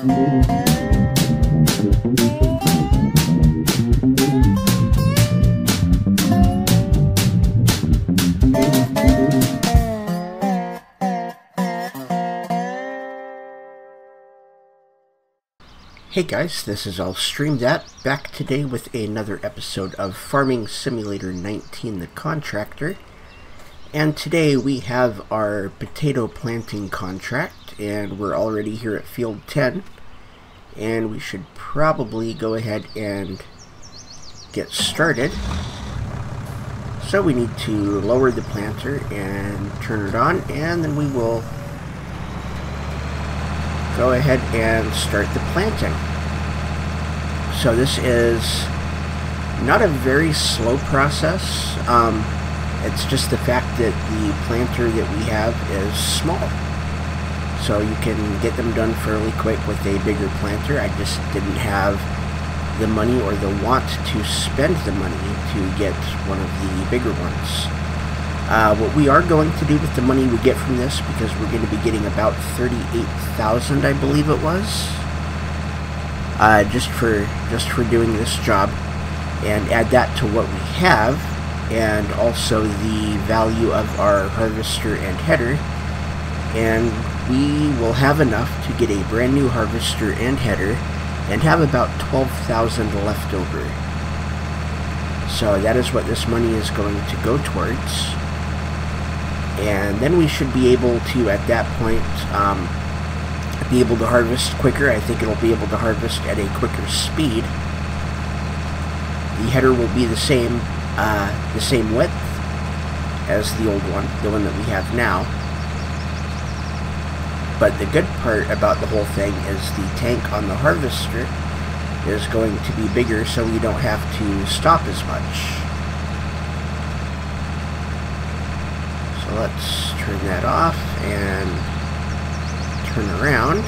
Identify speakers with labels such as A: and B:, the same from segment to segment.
A: Hey guys, this is I'll Stream That, back today with another episode of Farming Simulator 19, the Contractor. And today we have our potato planting contract, and we're already here at field 10. And we should probably go ahead and get started. So we need to lower the planter and turn it on, and then we will go ahead and start the planting. So this is not a very slow process. It's just the fact that the planter that we have is small. So you can get them done fairly quick with a bigger planter. I just didn't have the money or the want to spend the money to get one of the bigger ones. What we are going to do with the money we get from this, because we're going to be getting about 38,000, I believe it was, just for doing this job, and add that to what we have, and also the value of our harvester and header, and we will have enough to get a brand new harvester and header, and have about 12,000 left over. So that is what this money is going to go towards. And then we should be able to, at that point, be able to harvest quicker. I think it'll be able to harvest at a quicker speed. The header will be the same width as the old one, the one that we have now. But the good part about the whole thing is the tank on the harvester is going to be bigger, so we don't have to stop as much. Let's turn that off and turn around.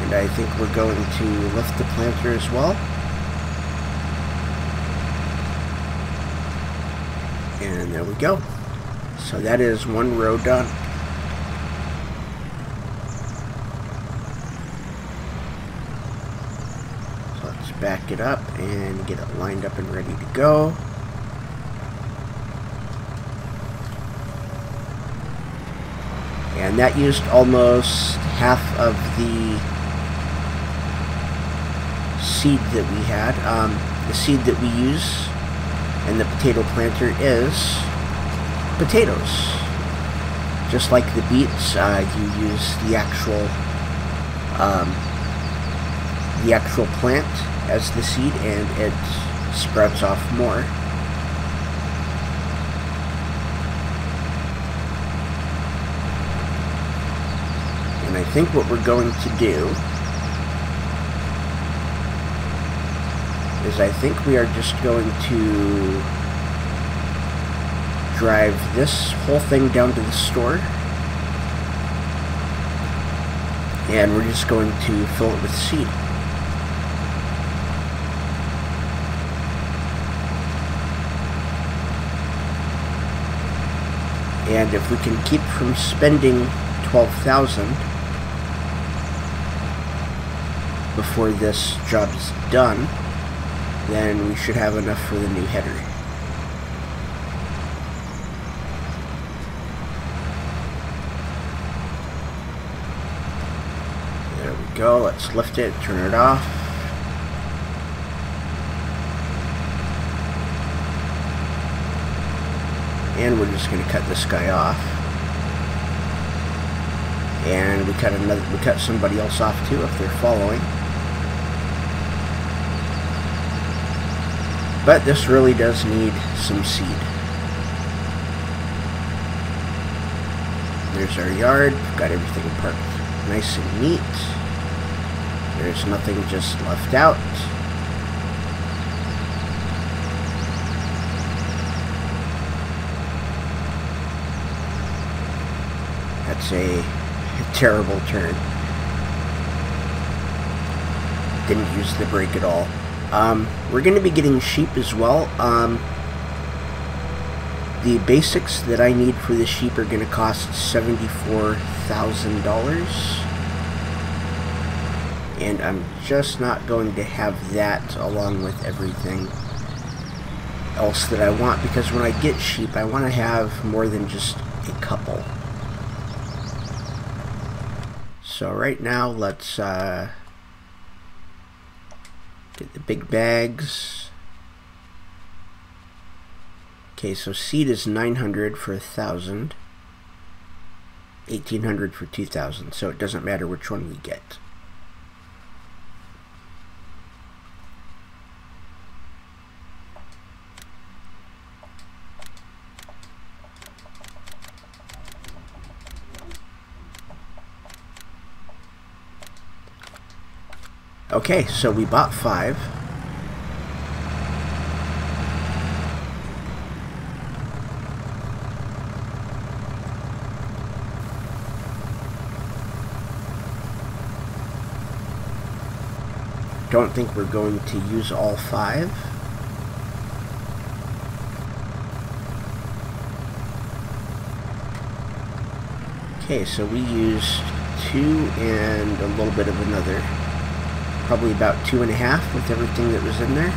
A: And I think we're going to lift the planter as well. And there we go. So that is one row done. So let's back it up and get it lined up and ready to go. And that used almost half of the seed that we had. The seed that we use in the potato planter is potatoes. Just like the beets, you use the actual plant as the seed, and it sprouts off more. And I think what we're going to do is I think we are just going to drive this whole thing down to the store, and we're just going to fill it with seed. And if we can keep from spending 12,000 before this job is done, then we should have enough for the new header. There we go. Let's lift it, turn it off. And we're just going to cut this guy off. And we cut somebody else off too if they're following. But this really does need some seed. There's our yard. We've got everything parked nice and neat. There's nothing just left out. That's a terrible turn. Didn't use the brake at all. We're going to be getting sheep as well. The basics that I need for the sheep are going to cost $74,000. and I'm just not going to have that along with everything else that I want, because when I get sheep I want to have more than just a couple. So right now let's get the big bags. Okay, so seed is 900 for 1,000, 1,800 for 2,000, so it doesn't matter which one we get. Okay, so we bought 5. Don't think we're going to use all 5. Okay, so we used 2 and a little bit of another. Probably about 2.5 with everything that was in there.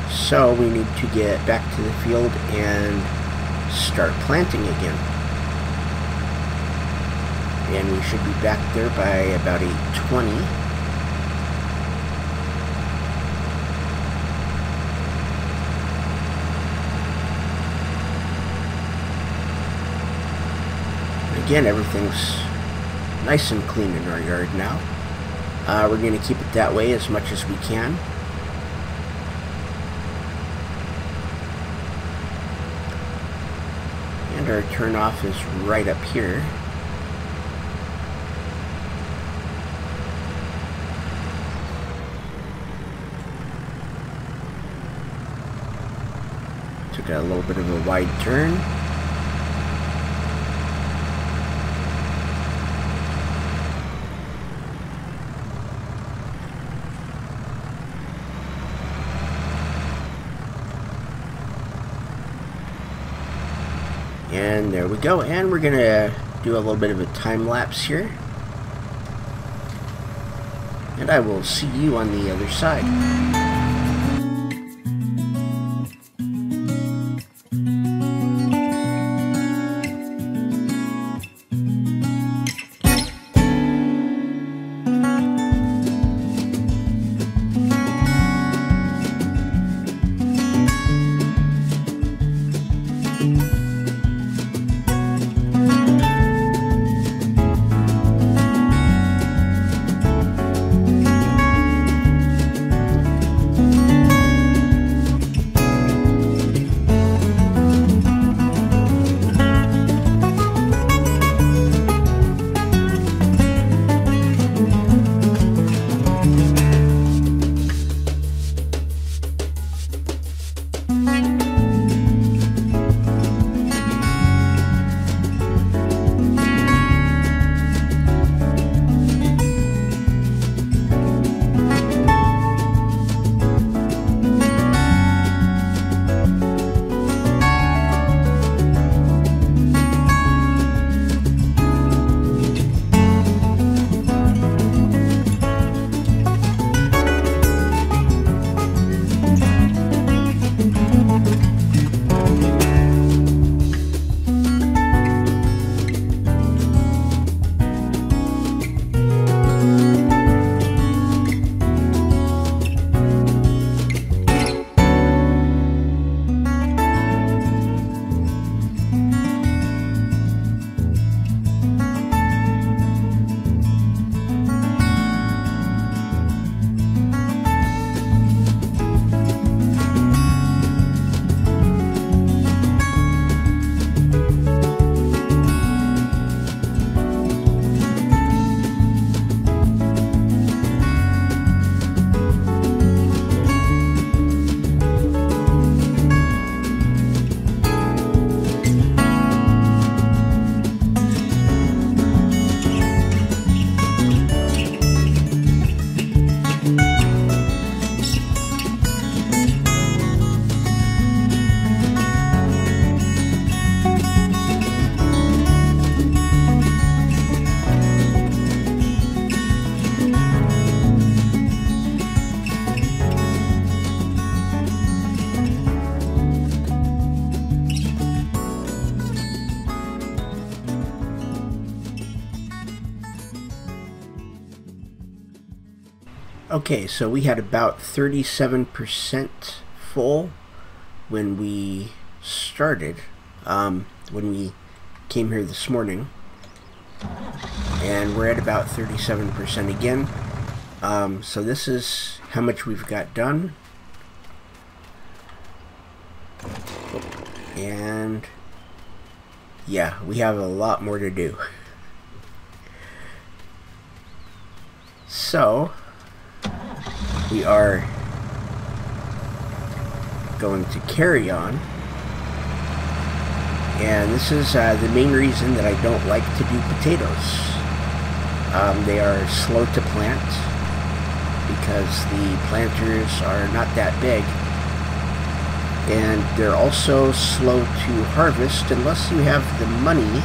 A: So we need to get back to the field and start planting again. And we should be back there by about 8:20. Again, everything's nice and clean in our yard now. We're going to keep it that way as much as we can. And our turnoff is right up here. Took a little bit of a wide turn. And there we go, and we're gonna do a little bit of a time lapse here, and I will see you on the other side. Okay, so we had about 37% full when we started, when we came here this morning, and we're at about 37% again. So this is how much we've got done, and yeah, we have a lot more to do. So we are going to carry on, and this is the main reason that I don't like to do potatoes. They are slow to plant because the planters are not that big, and they're also slow to harvest unless you have the money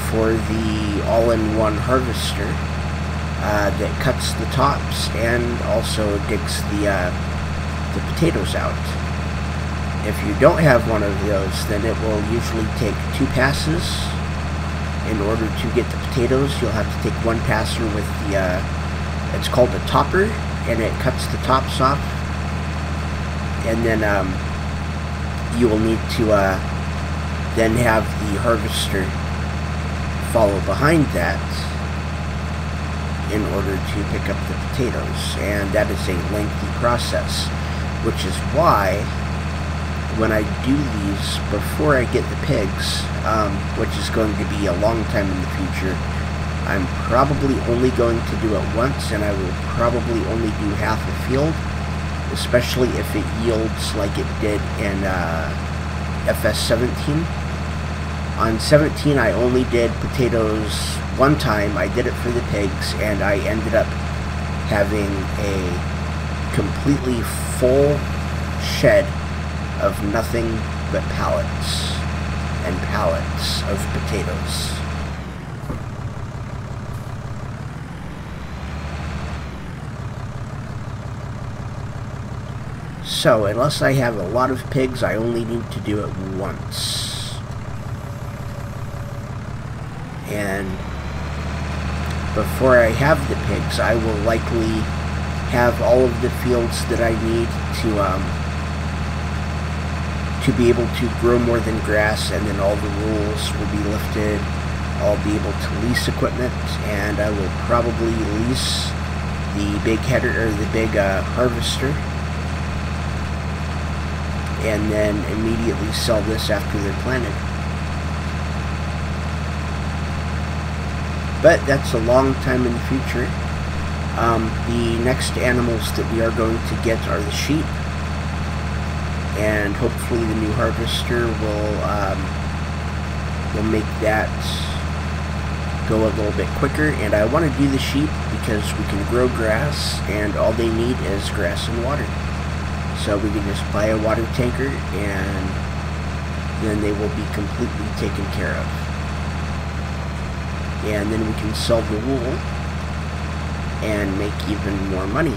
A: for the all-in-one harvester that cuts the tops and also digs the potatoes out. If you don't have one of those, then it will usually take 2 passes. In order to get the potatoes, you'll have to take 1 passer with the, it's called a topper, and it cuts the tops off. And then you will need to then have the harvester follow behind that in order to pick up the potatoes, and that is a lengthy process, which is why when I do these before I get the pigs, which is going to be a long time in the future, I'm probably only going to do it once, and I will probably only do half a field, especially if it yields like it did in FS17. On 17, I only did potatoes one time. I did it for the pigs, and I ended up having a completely full shed of nothing but pallets and pallets of potatoes. So, unless I have a lot of pigs, I only need to do it once. And before I have the pigs, I will likely have all of the fields that I need to be able to grow more than grass, and then all the rules will be lifted. I'll be able to lease equipment, and I will probably lease the big header, or the big harvester, and then immediately sell this after they're planted. But that's a long time in the future. The next animals that we are going to get are the sheep, and hopefully the new harvester will make that go a little bit quicker. And I want to do the sheep because we can grow grass, and all they need is grass and water. So we can just buy a water tanker, and then they will be completely taken care of. And then we can sell the wool and make even more money.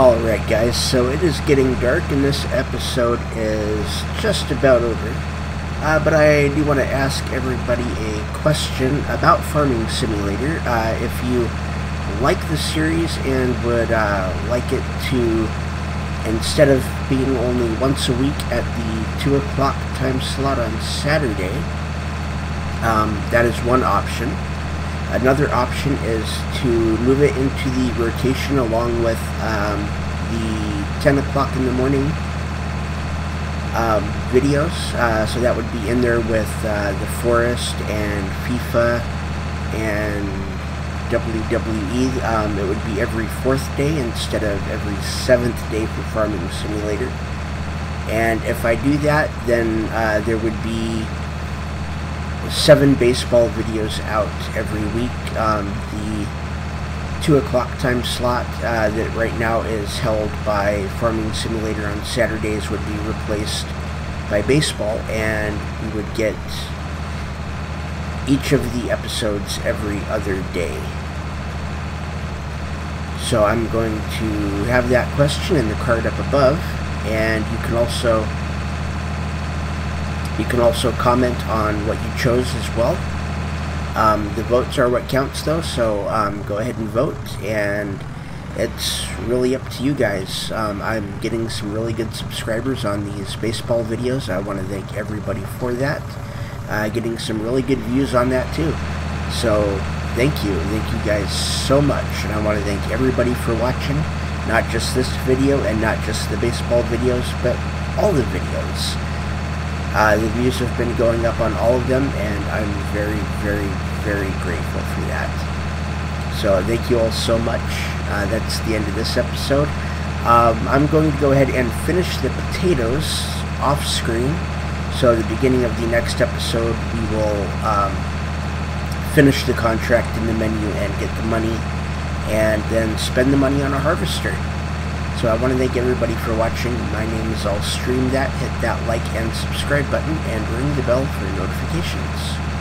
A: Alright guys, so it is getting dark and this episode is just about over. But I do want to ask everybody a question about Farming Simulator. If you like the series and would like it to, instead of being only once a week at the 2 o'clock time slot on Saturday, that is one option. Another option is to move it into the rotation along with the 10 o'clock in the morning videos. So that would be in there with the Forest and FIFA and WWE. It would be every 4th day instead of every 7th day for Farming Simulator. And if I do that, then there would be 7 baseball videos out every week. The 2 o'clock time slot that right now is held by Farming Simulator on Saturdays would be replaced by baseball, and we would get each of the episodes every other day. So I'm going to have that question in the card up above, and you can also comment on what you chose as well. The votes are what counts though, so go ahead and vote, and it's really up to you guys. I'm getting some really good subscribers on these baseball videos. I want to thank everybody for that. Getting some really good views on that too. So thank you guys so much, and I want to thank everybody for watching, not just this video and not just the baseball videos, but all the videos. The views have been going up on all of them, and I'm very, very, very grateful for that. So thank you all so much. That's the end of this episode. I'm going to go ahead and finish the potatoes off screen. So at the beginning of the next episode, we will finish the contract in the menu and get the money, and then spend the money on a harvester. So I want to thank everybody for watching. My name is All Stream That. Hit that like and subscribe button and ring the bell for notifications.